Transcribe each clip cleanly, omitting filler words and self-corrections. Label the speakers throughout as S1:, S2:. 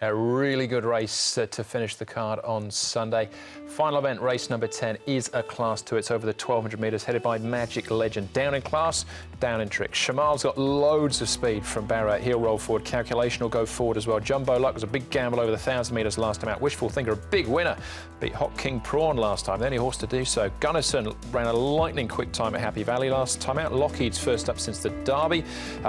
S1: A really good race to finish the card on Sunday. Final event, race number 10, is a Class 2. It's over the 1,200 metres, headed by Magic Legend. Down in class, down in tricks. Shamal's got loads of speed from Barra. He'll roll forward. Calculation will go forward as well. Jumbo Luck was a big gamble over the 1,000 metres last time out. Wishful Thinker, a big winner. Beat Hot King Prawn last time, the only horse to do so. Gunnison ran a lightning quick time at Happy Valley last time out. Lockheed's first up since the Derby.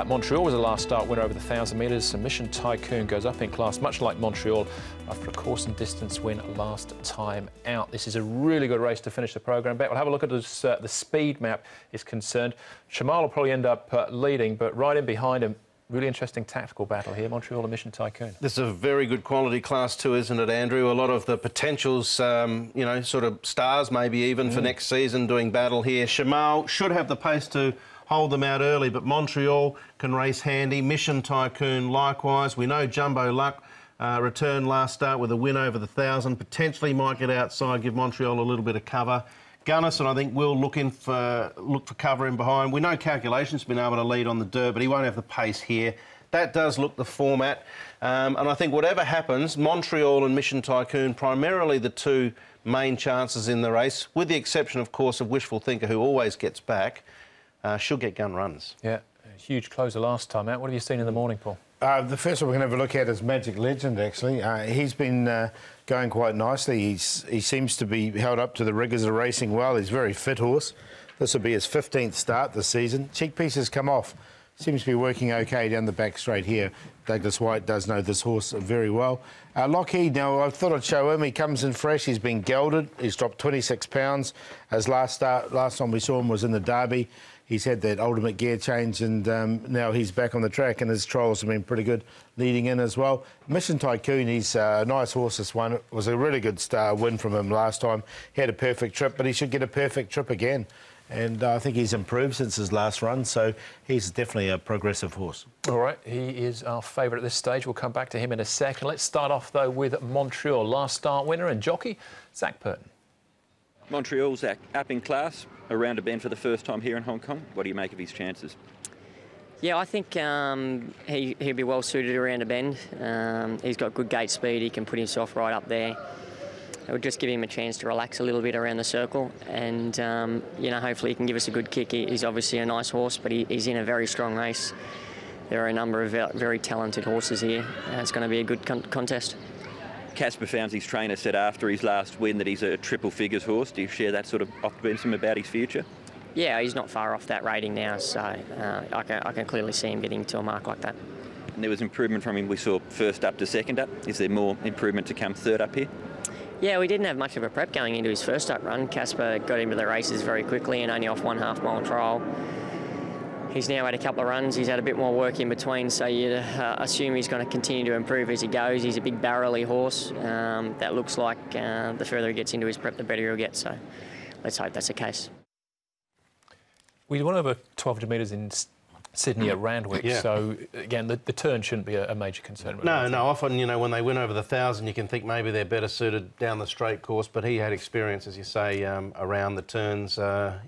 S1: Montreal was a last start winner over the 1,000 metres. And Mission Tycoon goes up in class, much like Montreal, after a course and distance win last time out. This is a really good race to finish the programme. Bet we'll have a look at this, the speed map is concerned. Shamal will probably end up leading, but right in behind him, really interesting tactical battle here, Montreal and Mission Tycoon. This is a very good quality Class 2, isn't it, Andrew? A lot of the potentials, you know, sort of stars maybe even for next season doing battle here. Shamal should have the pace to hold them out early, but Montreal can race handy. Mission Tycoon likewise. We know Jumbo Luck returned last start with a win over the 1,000. Potentially might get outside, give Montreal a little bit of cover. Gunnison, I think, will look for cover in behind. We know Calculation's been able to lead on the dirt, but he won't have the pace here. That does look the format. And I think whatever happens, Montreal and Mission Tycoon, primarily the two main chances in the race, with the exception, of course, of Wishful Thinker, who always gets back, should get gun runs. Yeah, a huge closer last time out. What have you seen in the morning, Paul?
S2: The first one we're going to have a look at is Magic Legend, actually. He's been going quite nicely. He seems to be held up to the rigours of racing well. He's a very fit horse. This will be his 15th start this season. Cheek piece has come off. Seems to be working OK down the back straight here. Douglas White does know this horse very well. Lockheed, now, I thought I'd show him. He comes in fresh. He's been gelded. He's dropped 26 pounds. His last time we saw him was in the Derby. He's had that ultimate gear change, and now he's back on the track, and his trials have been pretty good leading in as well. Mission Tycoon, he's a nice horse, this one. It was a really good win from him last time. He had a perfect trip, but he should get a perfect trip again. And I think he's improved since his last run, so he's definitely a progressive horse. All right, he is our favourite at this stage. We'll come back to him in a second. Let's start off, though, with Montreal. Last start winner and jockey, Zach Purton.
S3: Montreal's up in class, around a bend for the first time here in Hong Kong. What do you make of his chances?
S4: Yeah, I think he'll be well suited around a bend. He's got good gate speed. He can put himself right up there. It would just give him a chance to relax a little bit around the circle, and you know, hopefully he can give us a good kick. He's obviously a nice horse, but he's in a very strong race. There are a number of very talented horses here. It's going to be a good contest.
S3: Casper Fownes's trainer said after his last win that he's a triple figures horse. Do you share that sort of optimism about his future?
S4: Yeah, he's not far off that rating now, so I can clearly see him getting to a mark like that.
S3: And there was improvement from him. We saw first up to second up. Is there more improvement to come third up here?
S4: Yeah, we didn't have much of a prep going into his first up run. Casper got into the races very quickly and only off 1.5 mile trial. He's now had a couple of runs. He's had a bit more work in between, so you'd assume he's going to continue to improve as he goes. He's a big barrel-y horse. That looks like the further he gets into his prep, the better he'll get. So let's hope that's the case.
S1: We won over 1,200 metres in Sydney at Randwick, so again, the turn shouldn't be a major concern.
S2: No, often, you know, when they win over the 1,000, you can think maybe they're better suited down the straight course, but he had experience, as you say, around the turns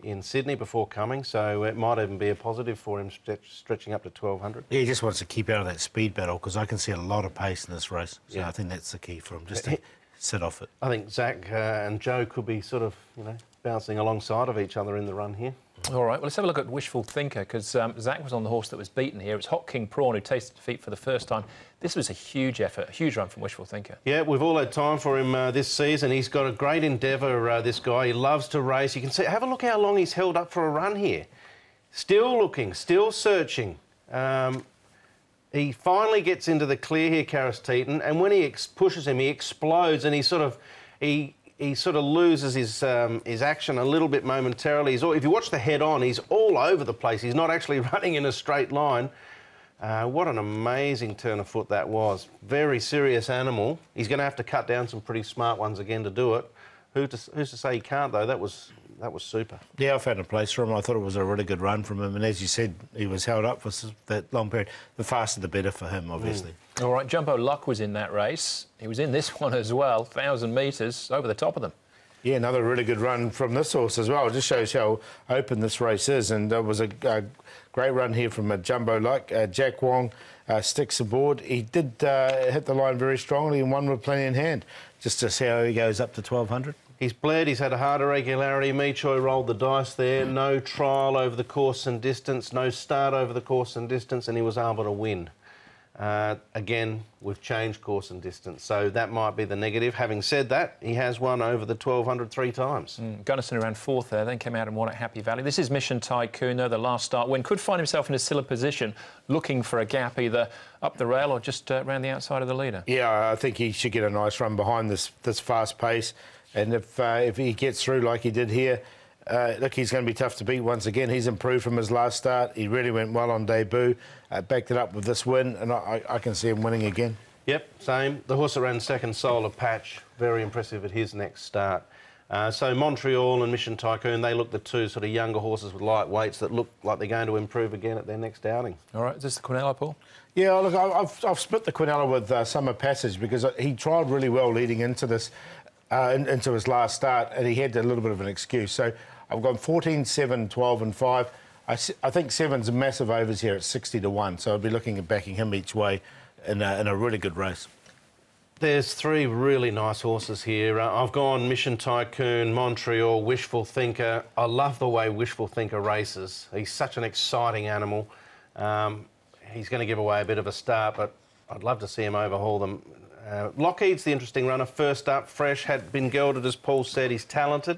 S2: in Sydney before coming, so it might even be a positive for him stretching up to 1,200. Yeah, he just wants to keep out of that speed battle, because I can see a lot of pace in this race, so I think that's the key for him, just to sit off it. I think Zach and Joe could be sort of, you know, bouncing alongside of each other in the run here.
S1: All right, well, let's have a look at Wishful Thinker, because Zach was on the horse that was beaten here. It's Hot King Prawn who tasted defeat for the first time. This was a huge effort, a huge run from Wishful Thinker. Yeah, we've all had time for him this season. He's got a great endeavour, this guy. He loves to race. You can see, have a look how long he's held up for a run here. Still looking, still searching. He finally gets into the clear here, Karis Teeton, and when he pushes him, he explodes, and he sort of loses his action a little bit momentarily. If you watch the head-on, he's all over the place. He's not actually running in a straight line. What an amazing turn of foot that was. Very serious animal. He's going to have to cut down some pretty smart ones again to do it. Who's to say he can't, though? That was super. Yeah, I found a place for him. I thought it was a really good run from him. And as you said, he was held up for that long period. The faster, the better for him, obviously. All right, Jumbo Luck was in that race. He was in this one as well, 1,000 metres, over the top of them.
S2: Yeah, another really good run from this horse as well. It just shows how open this race is, and it was a great run here from a jumbo like Jack Wong. Sticks aboard. He did hit the line very strongly and won with plenty in hand. Just to see how he goes up to 1200.
S5: He's bled, he's had a hard irregularity. Michoi rolled the dice there. No trial over the course and distance, no start over the course and distance, and he was able to win. Again, we've changed course and distance, so that might be the negative. Having said that, he has won over the 1200 3 times.
S1: Gunnison around fourth there, then came out and won at Happy Valley. This is Mission Tycoon, though, the last start win. Could find himself in a similar position, looking for a gap either up the rail or just around the outside of the leader.
S2: Yeah, I think he should get a nice run behind this fast pace, and if he gets through like he did here, look, he's going to be tough to beat once again. He's improved from his last start. He really went well on debut, backed it up with this win, and I can see him winning again.
S5: Yep, same. The horse that ran second, Solar Patch, very impressive at his next start. So Montreal and Mission Tycoon, they look the two sort of younger horses with light weights that look like they're going to improve again at their next outing.
S1: All right, is this the Quinella, Paul?
S2: Yeah, look, I've split the Quinella with Summer Passage because he trialled really well leading into this, into his last start, and he had a little bit of an excuse. So I've gone 14, 7, 12 and 5. I think 7's massive overs here at 60 to 1, so I'll be looking at backing him each way in a really good race.
S5: There's three really nice horses here. I've gone Mission Tycoon, Montreal, Wishful Thinker. I love the way Wishful Thinker races. He's such an exciting animal. He's going to give away a bit of a start, but I'd love to see him overhaul them. Lockheed's the interesting runner. First up, fresh, had been gelded, as Paul said. He's talented.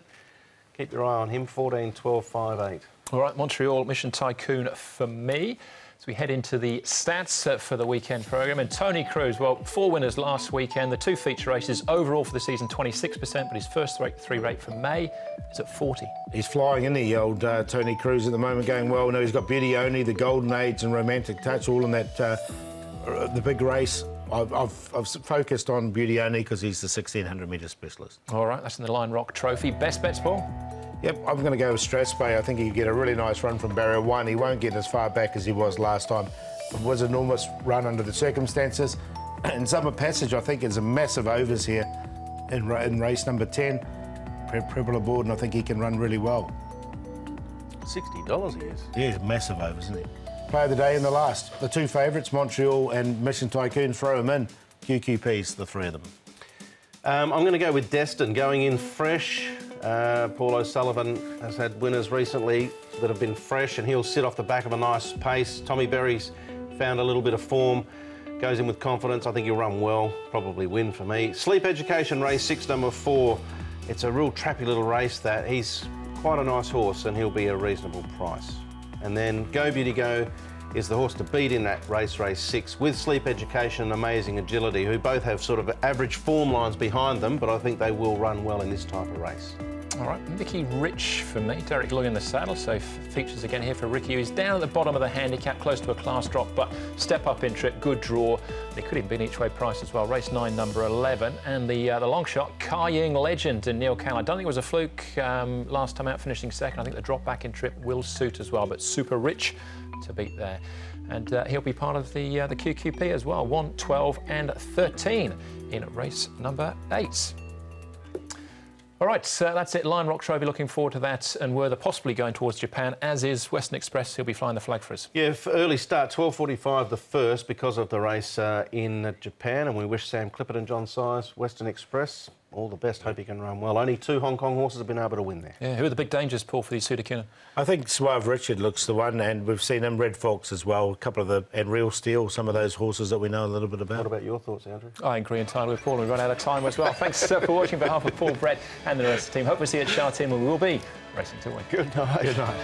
S5: Keep your eye on him, 14, 12, 5, 8.
S1: All right, Montreal, Mission Tycoon for me. So we head into the stats for the weekend programme. And Tony Cruz, well, 4 winners last weekend. The 2 feature races overall for the season, 26%, but his first three rate for May is at 40.
S2: He's flying in the old Tony Cruz at the moment, going well. Now he's got Beauty Only, the Golden Age and Romantic Touch, all in that the big race. I've focused on Beauty Only because he's the 1600 metre specialist.
S1: All right, that's in the Lion Rock Trophy. Best bets, Paul?
S2: Yep, I'm going to go with Strathspey. I think he could get a really nice run from barrier 1. He won't get as far back as he was last time. It was an enormous run under the circumstances. And Summer Passage, I think, is a massive overs here in race number 10. Preble aboard, and I think he can run really well.
S5: $60 he is.
S2: Yeah, massive overs, isn't he? Play of the day in the last. The 2 favourites, Montreal and Mission Tycoon, throw them in. QQPs, the 3 of them.
S5: I'm going to go with Destin, going in fresh. Paul O'Sullivan has had winners recently that have been fresh, and he'll sit off the back of a nice pace. Tommy Berry's found a little bit of form, goes in with confidence. I think he'll run well, probably win for me. Sleep Education, race 6, number 4. It's a real trappy little race that. He's quite a nice horse, and he'll be a reasonable price. And then Go Beauty Go is the horse to beat in that race 6, with Sleep Education and Amazing Agility, who both have sort of average form lines behind them, but I think they will run well in this type of race.
S1: All right, Mickey Rich for me. Derek Loy in the saddle, so features again here for Ricky. He's down at the bottom of the handicap, close to a class drop, but step up in trip, good draw. They could even be an each way price as well. Race 9, number 11, and the long shot, Kai-Ying Legend and Neil Cal. I don't think it was a fluke last time out, finishing second. I think the drop back in trip will suit as well, but Super Rich to beat there. And he'll be part of the QQP as well. 1, 12 and 13 in race number 8. All right, that's it. Lion Rock Trophy, looking forward to that. And Werther possibly going towards Japan, as is Western Express. He'll be flying the flag for us.
S5: Yeah, for early start, 12:45 the first, because of the race in Japan. And we wish Sam Clippert and John Size, Western Express, all the best. Hope he can run well. Only 2 Hong Kong horses have been able to win there.
S1: Yeah, who are the big dangers, Paul, for these Sudakina?
S2: I think Suave Richard looks the one, and we've seen him, Red Fox as well, a couple of the, and Real Steel, some of those horses that we know a little bit about.
S5: What about your thoughts, Andrew?
S1: I agree entirely with Paul. We've run out of time as well. Thanks for watching on behalf of Paul, Brett and the rest of the team. Hope we see you at Sha Tin, where we will be racing to win.
S5: Good night.
S2: Good night.